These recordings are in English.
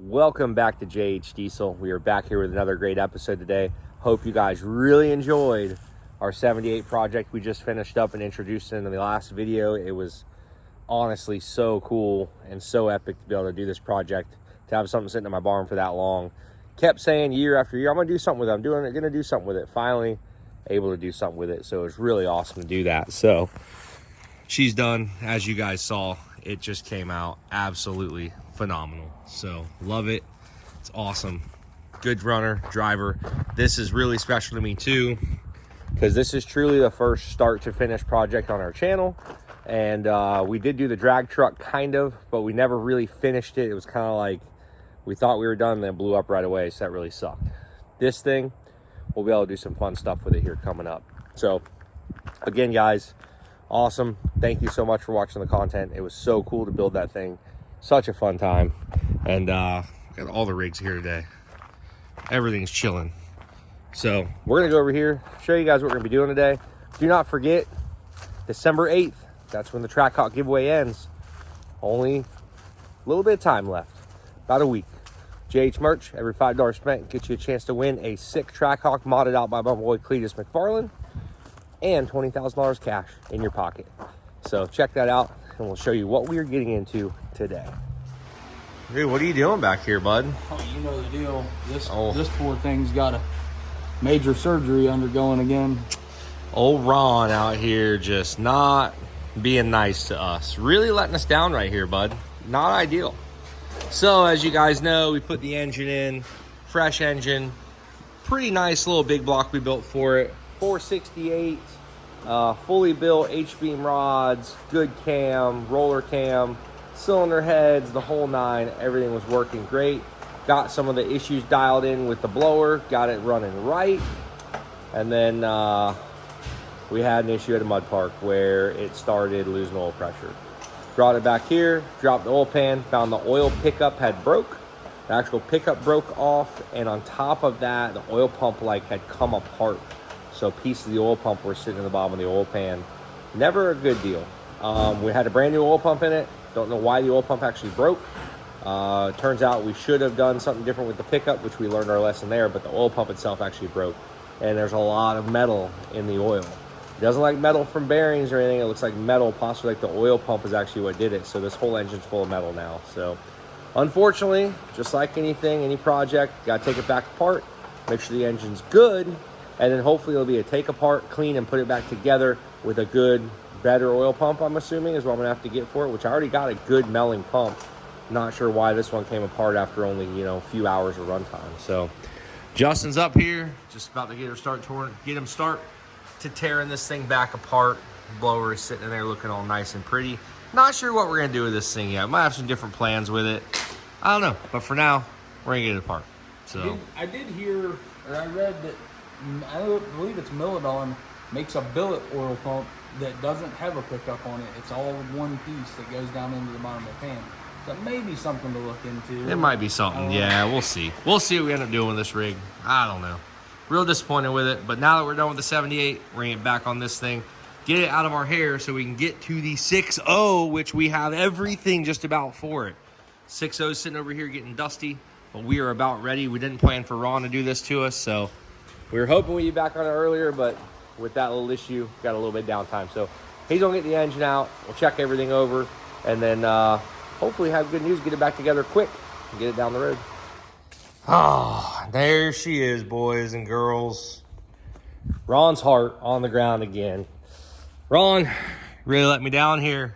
Welcome back to JH Diesel. We are back here with another great episode today. Hope you guys really enjoyed our 78 project we just finished up and introduced in the last video. It was honestly so cool and so epic to be able to do this project, to have something sitting in my barn for that long. Kept saying year after year, I'm gonna do something with it. I'm gonna do something with it. Finally able to do something with it. So it was really awesome to do that. So she's done, as you guys saw. It just came out absolutely phenomenal. So love it. It's awesome. Good runner, driver. This is really special to me too, because this is truly the first start to finish project on our channel. And we did do the drag truck kind of, but we never really finished it. It was kind of like we thought we were done, and then it blew up right away. So that really sucked. This thing, we'll be able to do some fun stuff with it here coming up. So again, guys, awesome. Thank you so much for watching the content. It was so cool to build that thing. Such a fun time. And got all the rigs here today. Everything's chilling. So we're gonna go over here, show you guys what we're gonna be doing today. Do not forget, December 8th, that's when the Trackhawk giveaway ends. Only a little bit of time left, about a week. JH merch, every $5 spent gets you a chance to win a sick Trackhawk modded out by my boy Cletus McFarland, and $20,000 cash in your pocket. So check that out, and we'll show you what we are getting into today. Dude, what are you doing back here, bud? Oh, you know the deal. This poor thing's got a major surgery undergoing again. Old Ron out here just not being nice to us. Really letting us down right here, bud. Not ideal. So, as you guys know, we put the engine in. Fresh engine. Pretty nice little big block we built for it. 468. Fully built H-beam rods. Good cam. Roller cam. Cylinder heads, the whole nine. Everything was working great. Got some of the issues dialed in with the blower, got it running right. And then we had an issue at a mud park where it started losing oil pressure. Brought it back here, dropped the oil pan, found the oil pickup had broke. The actual pickup broke off, and on top of that, the oil pump had come apart. So pieces of the oil pump were sitting in the bottom of the oil pan. Never a good deal. We had a brand new oil pump in it. Don't know why the oil pump actually broke. Turns out we should have done something different with the pickup, which we learned our lesson there, but the oil pump itself actually broke. And there's a lot of metal in the oil. It doesn't like metal from bearings or anything. It looks like metal, possibly like the oil pump is actually what did it. So this whole engine's full of metal now. So unfortunately, just like anything, any project, gotta take it back apart, make sure the engine's good, and then hopefully it'll be a take apart, clean, and put it back together with a good, better oil pump, I'm assuming, is what I'm gonna have to get for it, which I already got a good melling pump. Not sure why this one came apart after only, a few hours of runtime. So Justin's up here, just about to get him start to tearing this thing back apart. Blower is sitting in there looking all nice and pretty. Not sure what we're gonna do with this thing yet. Might have some different plans with it. I don't know, but for now, we're gonna get it apart. So I did hear, or I read that, I believe it's Milidon makes a billet oil pump that doesn't have a pickup on it. It's all one piece that goes down into the bottom of the pan. So maybe something to look into. It might be something. Yeah, we'll see. We'll see what we end up doing with this rig. I don't know. Real disappointed with it. But now that we're done with the 78, bring it back on this thing. Get it out of our hair so we can get to the 6.0, which we have everything just about for it. 6.0 sitting over here getting dusty, but we are about ready. We didn't plan for Ron to do this to us, so we were hoping we'd be back on it earlier, but with that little issue, got a little bit of downtime. So he's gonna get the engine out, we'll check everything over, and then hopefully have good news, get it back together quick, and get it down the road. Ah, there she is, boys and girls. Ron's heart on the ground again. Ron, really let me down here.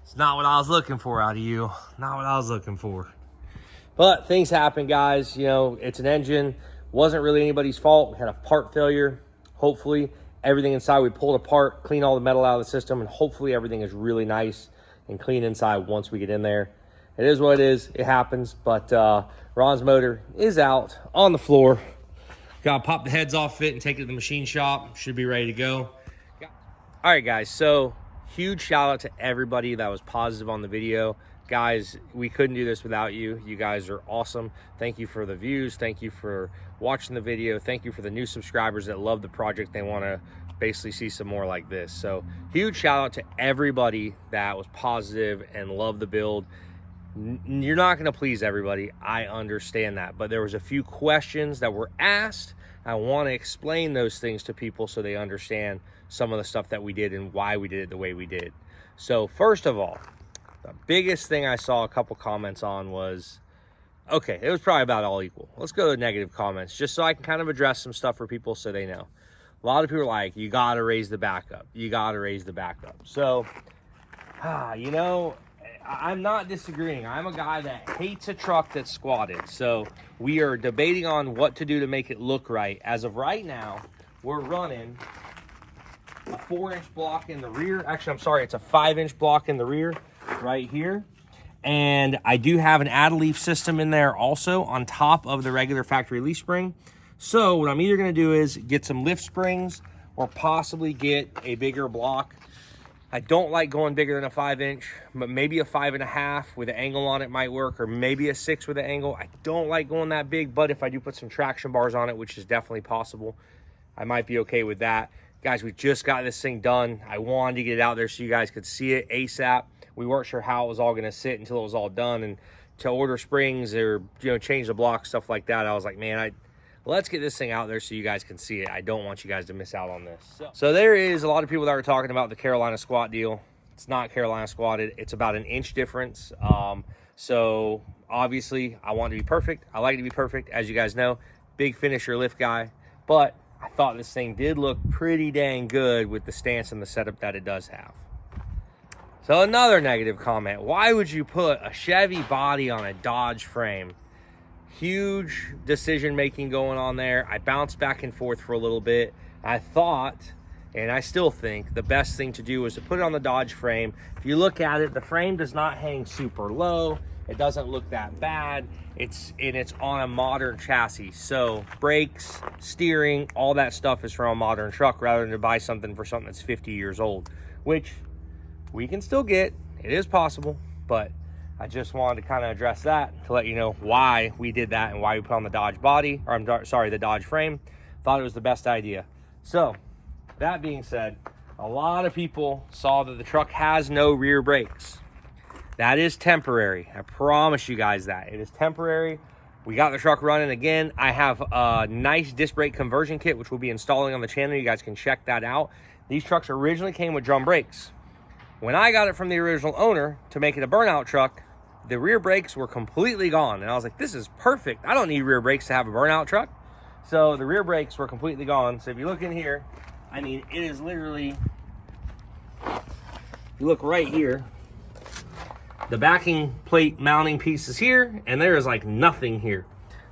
It's not what I was looking for out of you. Not what I was looking for. But things happen, guys. It's an engine. Wasn't really anybody's fault. We had a part failure. Hopefully everything inside we pulled apart, clean all the metal out of the system, and hopefully everything is really nice and clean inside once we get in there. It is what it is. It happens. But Ron's motor is out on the floor. Gotta pop the heads off it and take it to the machine shop. Should be ready to go. All right, guys. So huge shout out to everybody that was positive on the video. Guys, we couldn't do this without you. You guys are awesome. Thank you for the views. Thank you for watching the video. Thank you for the new subscribers that love the project. They want to basically see some more like this. So huge shout out to everybody that was positive and loved the build. You're not going to please everybody. I understand that. But there was a few questions that were asked. I want to explain those things to people so they understand some of the stuff that we did and why we did it the way we did. So first of all, the biggest thing I saw a couple comments on was, okay, it was probably about all equal. Let's go to negative comments just so I can kind of address some stuff for people so they know. A lot of people are like, you got to raise the backup. You got to raise the backup. So, you know, I'm not disagreeing. I'm a guy that hates a truck that's squatted. So we are debating on what to do to make it look right. As of right now, we're running a 4-inch block in the rear. Actually, I'm sorry, it's a 5-inch block in the rear right here. And I do have an add-a-leaf system in there also on top of the regular factory leaf spring. So what I'm either going to do is get some lift springs or possibly get a bigger block. I don't like going bigger than a 5-inch, but maybe a 5.5 with an angle on it might work, or maybe a 6 with an angle. I don't like going that big, but if I do put some traction bars on it, which is definitely possible, I might be okay with that. Guys, we just got this thing done. I wanted to get it out there so you guys could see it ASAP. We weren't sure how it was all going to sit until it was all done, and to order springs or, you know, change the block, stuff like that, I was like, man, let's get this thing out there so you guys can see it. I don't want you guys to miss out on this. So there is a lot of people that are talking about the Carolina squat deal. It's not Carolina squatted. It's about an inch difference. So obviously I want to be perfect. I like to be perfect, as you guys know. Big finisher lift guy. But I thought this thing did look pretty dang good with the stance and the setup that it does have. So another negative comment. Why would you put a Chevy body on a Dodge frame? Huge decision making going on there. I bounced back and forth for a little bit. I thought, and I still think, the best thing to do is to put it on the Dodge frame. If you look at it, the frame does not hang super low. It doesn't look that bad. It's on a modern chassis. So brakes, steering, all that stuff is from a modern truck rather than to buy something for something that's 50 years old, which we can still get. It is possible, but I just wanted to kind of address that to let you know why we did that and why we put on the Dodge body, or the Dodge frame. Thought it was the best idea. So that being said, a lot of people saw that the truck has no rear brakes. That is temporary. I promise you guys that. It is temporary. We got the truck running again. I have a nice disc brake conversion kit, which we'll be installing on the channel. You guys can check that out. These trucks originally came with drum brakes. When I got it from the original owner to make it a burnout truck, the rear brakes were completely gone. And I was like, this is perfect. I don't need rear brakes to have a burnout truck. So the rear brakes were completely gone. So if you look in here, I mean, it is literally, you look right here, the backing plate mounting piece is here, and there is like nothing here.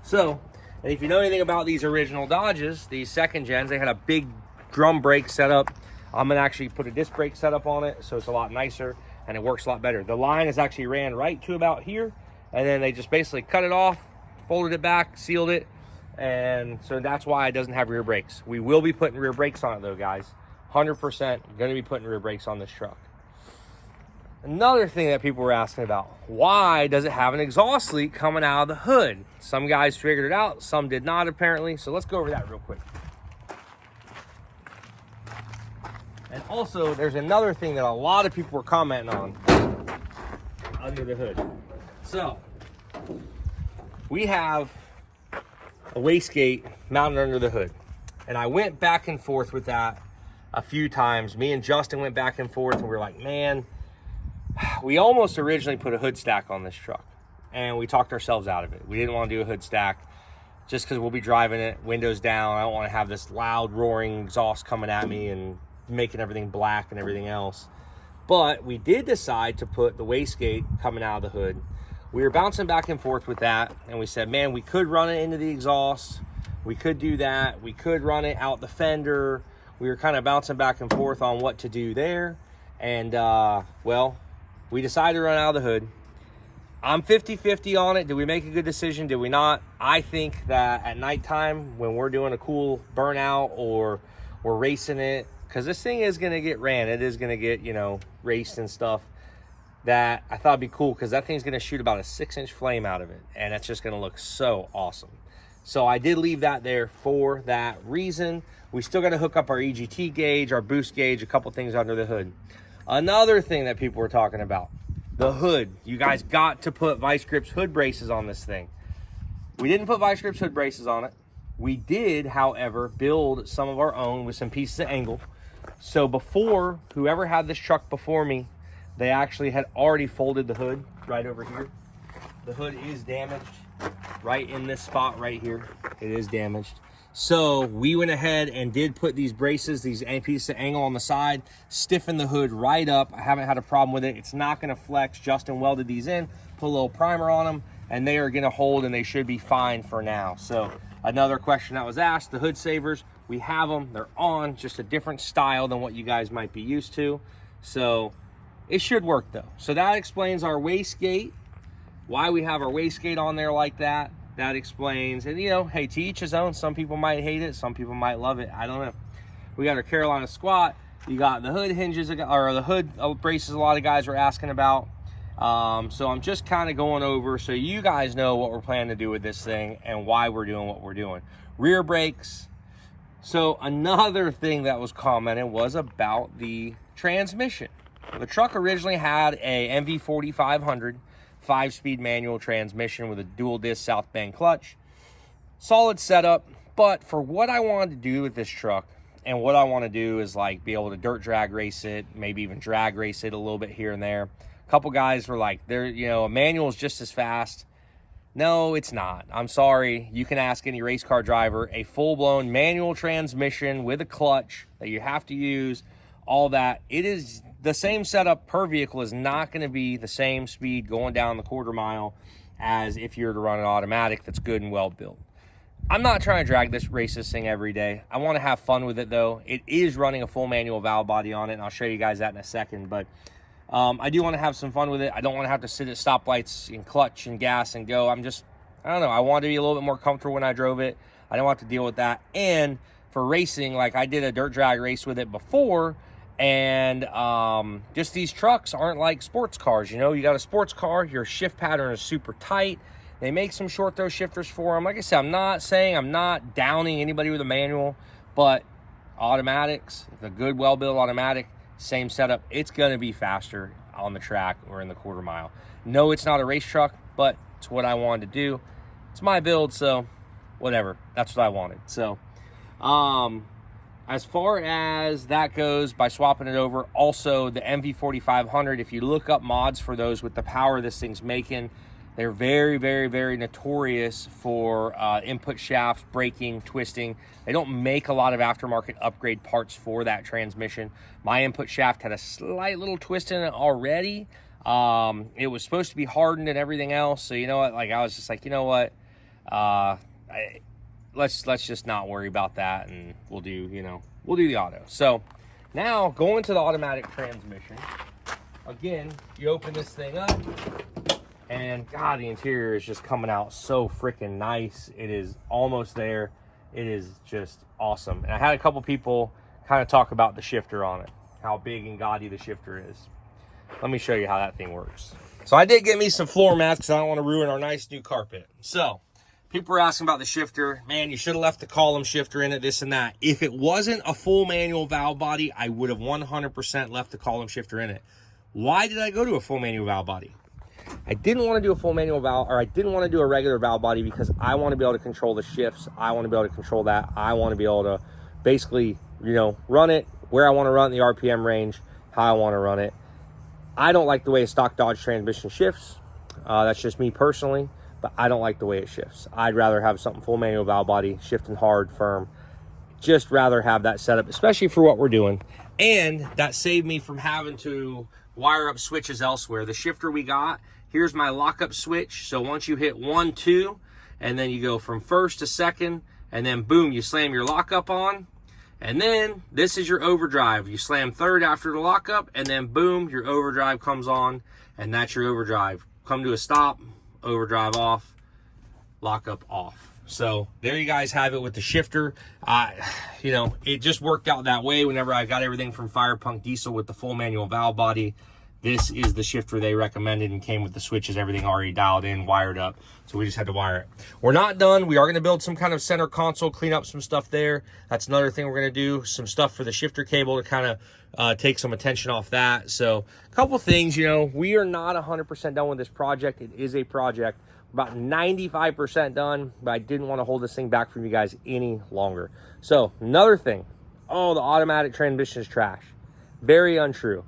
So, and if you know anything about these original Dodges, these second gens, they had a big drum brake setup. I'm gonna actually put a disc brake setup on it, so it's a lot nicer and it works a lot better. The line is actually ran right to about here, and then they just basically cut it off, folded it back, sealed it, and so that's why it doesn't have rear brakes. We will be putting rear brakes on it though, guys. 100% gonna be putting rear brakes on this truck. Another thing that people were asking about, why does it have an exhaust leak coming out of the hood? Some guys figured it out, some did not apparently, so let's go over that real quick. And also, there's another thing that a lot of people were commenting on under the hood. So, we have a wastegate mounted under the hood. And I went back and forth with that a few times. Me and Justin went back and forth, and we were like, man, we almost originally put a hood stack on this truck. And we talked ourselves out of it. We didn't want to do a hood stack just because we'll be driving it, windows down. I don't want to have this loud, roaring exhaust coming at me and making everything black and everything else. But we did decide to put the wastegate coming out of the hood. We were bouncing back and forth with that, and we said, man, we could run it into the exhaust. We could do that. We could run it out the fender. We were kind of bouncing back and forth on what to do there. And, well, we decided to run out of the hood. I'm 50-50 on it. Did we make a good decision? Did we not? I think that at nighttime when we're doing a cool burnout or we're racing it, because this thing is going to get ran. It is going to get, you know, raced and stuff. That I thought would be cool because that thing's going to shoot about a 6-inch flame out of it. And it's just going to look so awesome. So I did leave that there for that reason. We still got to hook up our EGT gauge, our boost gauge, a couple things under the hood. Another thing that people were talking about, the hood. You guys got to put Vice Grips hood braces on this thing. We didn't put Vice Grips hood braces on it. We did, however, build some of our own with some pieces of angle. So before, whoever had this truck before me, they actually had already folded the hood right over here. The hood is damaged right in this spot right here. It is damaged. So we went ahead and did put these braces, these pieces of angle on the side, stiffen the hood right up. I haven't had a problem with it. It's not gonna flex. Justin welded these in, put a little primer on them, and they are gonna hold and they should be fine for now. So another question that was asked, the hood savers, we have them, they're on, just a different style than what you guys might be used to. So it should work though. So that explains our wastegate, why we have our wastegate on there like that. That explains, and you know, hey, to each his own. Some people might hate it, some people might love it. I don't know. We got our Carolina squat. You got the hood hinges, or the hood braces a lot of guys were asking about. So I'm just kind of going over so you guys know what we're planning to do with this thing and why we're doing what we're doing. Rear brakes. So another thing that was commented was about the transmission. The truck originally had a MV 4500 5-speed manual transmission with a dual disc South Bend clutch. Solid setup, but for what I wanted to do with this truck, and what I want to do is like be able to dirt drag race it, maybe even drag race it a little bit here and there. A couple guys were like, a manual is just as fast. No, it's not. I'm sorry. You can ask any race car driver. A full-blown manual transmission with a clutch that you have to use, all that. It is the same setup per vehicle is not going to be the same speed going down the quarter mile as if you were to run an automatic that's good and well built. I'm not trying to race this thing every day. I want to have fun with it though. It is running a full manual valve body on it, and I'll show you guys that in a second. But I do want to have some fun with it. I don't want to have to sit at stoplights and clutch and gas and go. I don't know. I wanted to be a little bit more comfortable when I drove it. I don't have to deal with that. And for racing, like I did a dirt drag race with it before, and just these trucks aren't like sports cars. You know, you got a sports car, your shift pattern is super tight. They make some short throw shifters for them. Like I said, I'm not downing anybody with a manual, but automatics, the good well-built automatic, same setup, it's going to be faster on the track or in the quarter mile. No, it's not a race truck, but it's what I wanted to do. It's my build, so whatever. That's what I wanted. So as far as that goes, by swapping it over, also the MV 4500, if you look up mods for those with the power this thing's making, they're very, very, very notorious for input shafts, braking, twisting. They don't make a lot of aftermarket upgrade parts for that transmission. My input shaft had a slight little twist in it already. It was supposed to be hardened and everything else. So you know what? Like I was just like, you know what? Let's just not worry about that, and we'll do the auto. So now going to the automatic transmission. Again, you open this thing up. And God, the interior is just coming out so freaking nice. It is almost there. It is just awesome. And I had a couple people kind of talk about the shifter on it, how big and gaudy the shifter is. Let me show you how that thing works. So I did get me some floor mats because I don't want to ruin our nice new carpet. So people were asking about the shifter. Man, you should have left the column shifter in it, this and that. If it wasn't a full manual valve body, I would have 100% left the column shifter in it. Why did I go to a full manual valve body? I didn't want to do a full manual valve, or I didn't want to do a regular valve body because I want to be able to control the shifts. I want to be able to control that. I want to be able to basically, run it where I want to run the RPM range, how I want to run it. I don't like the way a stock Dodge transmission shifts. That's just me personally, but I don't like the way it shifts. I'd rather have something full manual valve body, shifting hard, firm. Just rather have that setup, especially for what we're doing. And that saved me from having to wire up switches elsewhere. The shifter we got, here's my lockup switch. So once you hit 1, 2, and then you go from first to second, and then boom, you slam your lockup on. And then this is your overdrive. You slam third after the lockup, and then boom, your overdrive comes on, and that's your overdrive. Come to a stop, overdrive off, lockup off. So there you guys have it with the shifter. It just worked out that way whenever I got everything from Fire Punk Diesel with the full manual valve body. This is the shifter they recommended and came with the switches, everything already dialed in, wired up. So we just had to wire it. We're not done. We are going to build some kind of center console, clean up some stuff there. That's another thing we're going to do. Some stuff for the shifter cable to kind of take some attention off that. So a couple things, you know, we are not 100% done with this project. It is a project. About 95% done, but I didn't want to hold this thing back from you guys any longer. So another thing, oh, the automatic transmission is trash. Very untrue.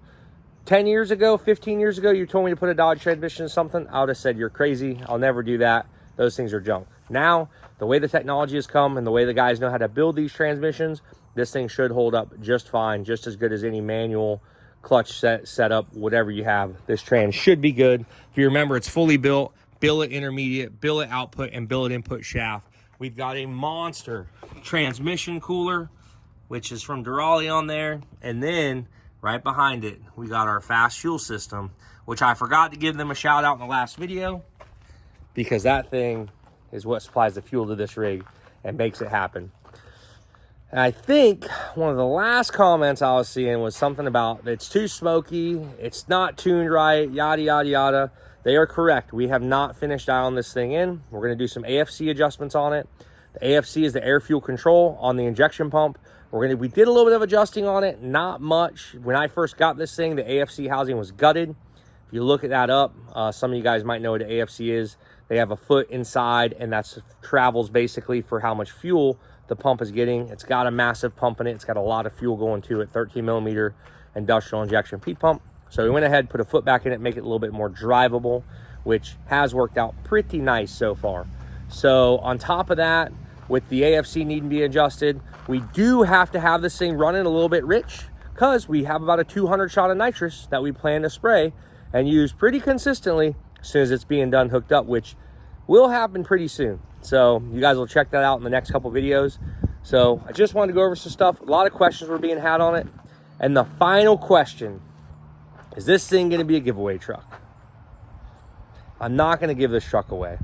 10 years ago, 15 years ago, you told me to put a Dodge transmission in something, I would have said, you're crazy. I'll never do that. Those things are junk. Now, the way the technology has come and the way the guys know how to build these transmissions, this thing should hold up just fine, just as good as any manual clutch setup, whatever you have. This trans should be good. If you remember, it's fully built, billet intermediate, billet output, and billet input shaft. We've got a monster transmission cooler, which is from Durali on there. And then right behind it, we got our fast fuel system, which I forgot to give them a shout out in the last video, because that thing is what supplies the fuel to this rig and makes it happen. And I think one of the last comments I was seeing was something about it's too smoky, it's not tuned right, yada, yada, yada. They are correct. We have not finished dialing this thing in. We're going to do some AFC adjustments on it. The AFC is the air fuel control on the injection pump. We did a little bit of adjusting on it, not much. When I first got this thing, the AFC housing was gutted. If you look at that up, some of you guys might know what the AFC is. They have a foot inside, and that's travels basically for how much fuel the pump is getting. It's got a massive pump in it. It's got a lot of fuel going to it, 13 millimeter industrial injection P pump. So we went ahead, put a foot back in it, make it a little bit more drivable, which has worked out pretty nice so far. So on top of that, with the AFC needing to be adjusted, we do have to have this thing running a little bit rich, because we have about a 200 shot of nitrous that we plan to spray and use pretty consistently as soon as it's being done hooked up, which will happen pretty soon. So you guys will check that out in the next couple videos. So I just wanted to go over some stuff. A lot of questions were being had on it. And the final question, is this thing going to be a giveaway truck? I'm not going to give this truck away.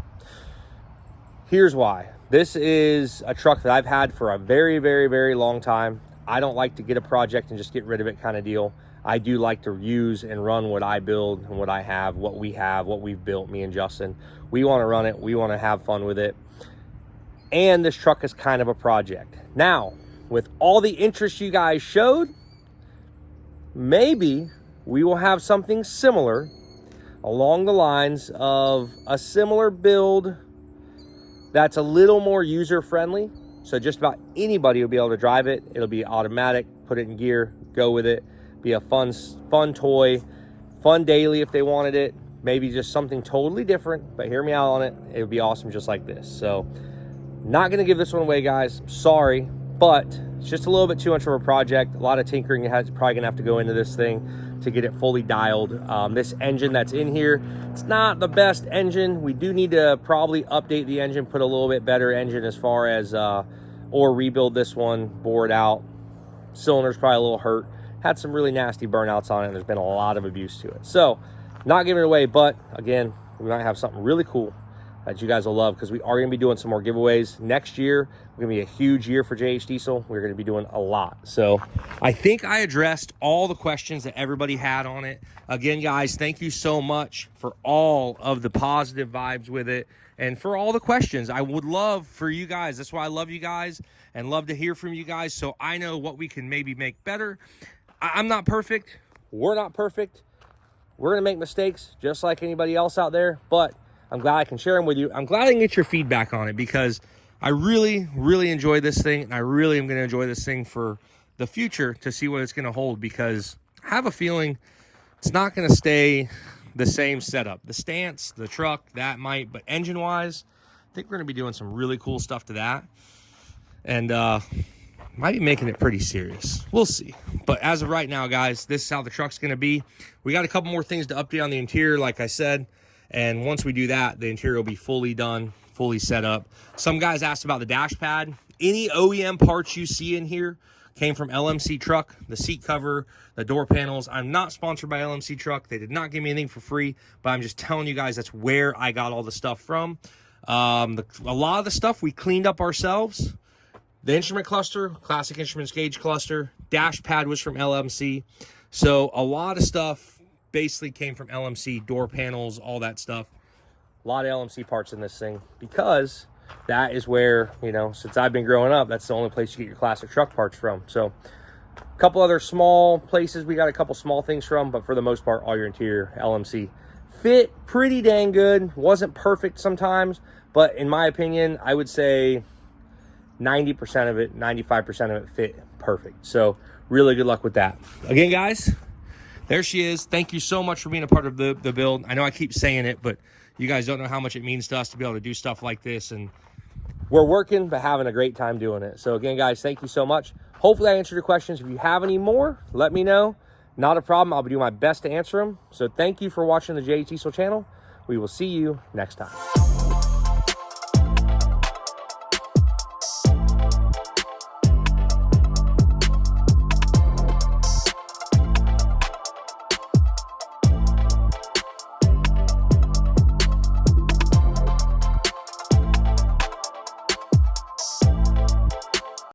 Here's why. This is a truck that I've had for a very, very, very long time. I don't like to get a project and just get rid of it kind of deal. I do like to use and run what I build and what I have, what we've built, me and Justin. We want to run it. We want to have fun with it. And this truck is kind of a project. Now, with all the interest you guys showed, maybe we will have something similar along the lines of a similar build that's a little more user-friendly. So just about anybody will be able to drive it. It'll be automatic, put it in gear, go with it. Be a fun toy, fun daily if they wanted it. Maybe just something totally different, but hear me out on it. It would be awesome just like this. So not gonna give this one away, guys. I'm sorry, but it's just a little bit too much of a project. A lot of tinkering is probably gonna have to go into this thing to get it fully dialed. This engine that's in here, it's not the best engine. We do need to probably update the engine, put a little bit better engine as far as, or rebuild this one, bore it out. Cylinder's probably a little hurt. Had some really nasty burnouts on it, and there's been a lot of abuse to it. So, not giving it away, but again, we might have something really cool that you guys will love, because we are going to be doing some more giveaways next year. We're going to be a huge year for JH Diesel. We're going to be doing a lot. So I think I addressed all the questions that everybody had on it. Again, guys, thank you so much for all of the positive vibes with it and for all the questions. I would love for you guys. That's why I love you guys and love to hear from you guys, so I know what we can maybe make better. I'm not perfect. We're not perfect. We're going to make mistakes just like anybody else out there, but I'm glad I can share them with you. I'm glad I can get your feedback on it, because I really, really enjoy this thing, and I really am going to enjoy this thing for the future to see what it's going to hold, because I have a feeling it's not going to stay the same setup. The stance, the truck, that might, but engine-wise, I think we're going to be doing some really cool stuff to that, and might be making it pretty serious. We'll see. But as of right now, guys, this is how the truck's going to be. We got a couple more things to update on the interior, like I said. And once we do that, the interior will be fully done, fully set up. Some guys asked about the dash pad. Any OEM parts you see in here came from LMC Truck. The seat cover, the door panels. I'm not sponsored by LMC Truck. They did not give me anything for free, but I'm just telling you guys that's where I got all the stuff from. A lot of the stuff we cleaned up ourselves. The instrument cluster, Classic Instruments gauge cluster. Dash pad was from LMC. So a lot of stuff basically came from LMC, door panels, all that stuff. A lot of LMC parts in this thing because that is where, you know, since I've been growing up, that's the only place you get your classic truck parts from. So a couple other small places we got a couple small things from, but for the most part, all your interior LMC. Fit pretty dang good. Wasn't perfect sometimes, but in my opinion, I would say 90% of it, 95% of it fit perfect. So really good luck with that. Again, guys, there she is. Thank you so much for being a part of the build. I know I keep saying it, but you guys don't know how much it means to us to be able to do stuff like this. And we're working, but having a great time doing it. So again, guys, thank you so much. Hopefully I answered your questions. If you have any more, let me know. Not a problem. I'll be doing my best to answer them. So thank you for watching the JEEP channel. We will see you next time.